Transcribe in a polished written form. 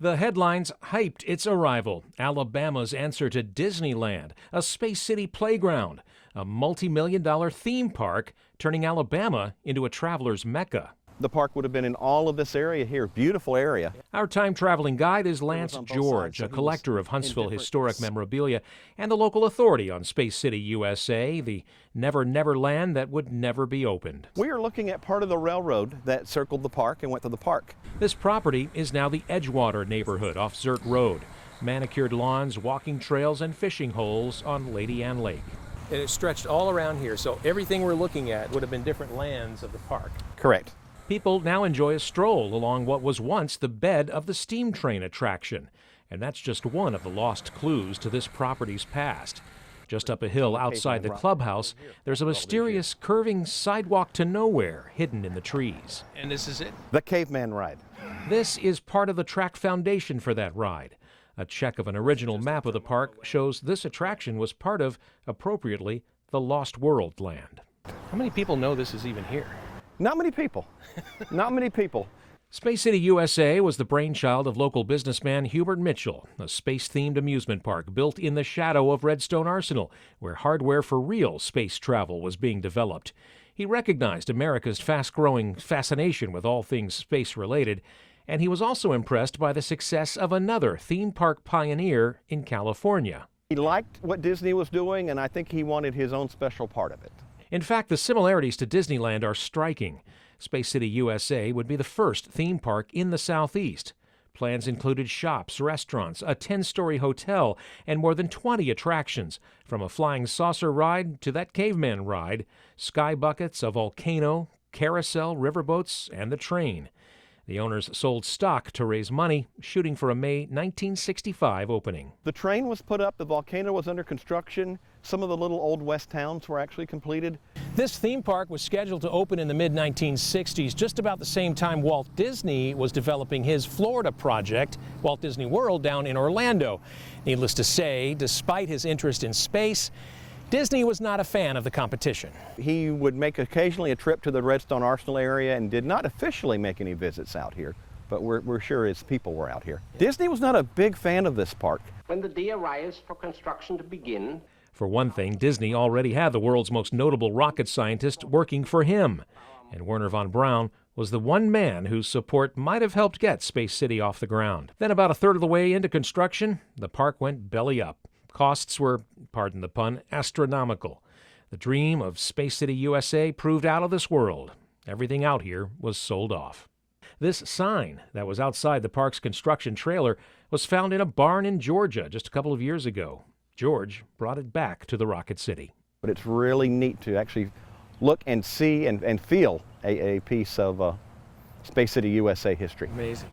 The headlines hyped its arrival. Alabama's answer to Disneyland, a Space City playground, a multi-million-dollar theme park turning Alabama into a traveler's mecca. The park would have been in all of this area here, beautiful area. Our time-traveling guide is Lance George, a collector of Huntsville historic memorabilia and the local authority on Space City, USA, the never land that would never be opened. We are looking at part of the railroad that circled the park and went to the park. This property is now the Edgewater neighborhood off Zert Road. Manicured lawns, walking trails, and fishing holes on Lady Ann Lake. And it stretched all around here, so everything we're looking at would have been different lands of the park. Correct. People now enjoy a stroll along what was once the bed of the steam train attraction. And that's just one of the lost clues to this property's past. Just up a hill outside the clubhouse, there's a mysterious curving sidewalk to nowhere hidden in the trees. And this is it? The Caveman Ride. This is part of the track foundation for that ride. A check of an original map of the park shows this attraction was part of, appropriately, the Lost World land. How many people know this is even here? Not many people. Not many people. Space City, USA was the brainchild of local businessman Hubert Mitchell, a space-themed amusement park built in the shadow of Redstone Arsenal, where hardware for real space travel was being developed. He recognized America's fast-growing fascination with all things space-related, and he was also impressed by the success of another theme park pioneer in California. He liked what Disney was doing, and I think he wanted his own special part of it. In fact, the similarities to Disneyland are striking. Space City, USA would be the first theme park in the Southeast. Plans included shops, restaurants, a 10-story hotel, and more than 20 attractions, from a flying saucer ride to that caveman ride, sky buckets, a volcano, carousel, riverboats, and the train. The owners sold stock to raise money, shooting for a May 1965 opening. The train was put up, the volcano was under construction, some of the little old west towns were actually completed. This theme park was scheduled to open in the mid-1960s, just about the same time Walt Disney was developing his Florida project, Walt Disney World, down in Orlando. Needless to say, despite his interest in space, Disney was not a fan of the competition. He would make occasionally a trip to the Redstone Arsenal area and did not officially make any visits out here, but we're sure his people were out here. Disney was not a big fan of this park. When the day arrives for construction to begin. For one thing, Disney already had the world's most notable rocket scientist working for him, and Wernher von Braun was the one man whose support might have helped get Space City off the ground. Then about a third of the way into construction, the park went belly up. Costs were, pardon the pun, astronomical. The dream of Space City, USA proved out of this world. Everything out here was sold off. This sign that was outside the park's construction trailer was found in a barn in Georgia just a couple of years ago. George brought it back to the Rocket City. But it's really neat to actually look and see and feel a piece of Space City, USA history. Amazing.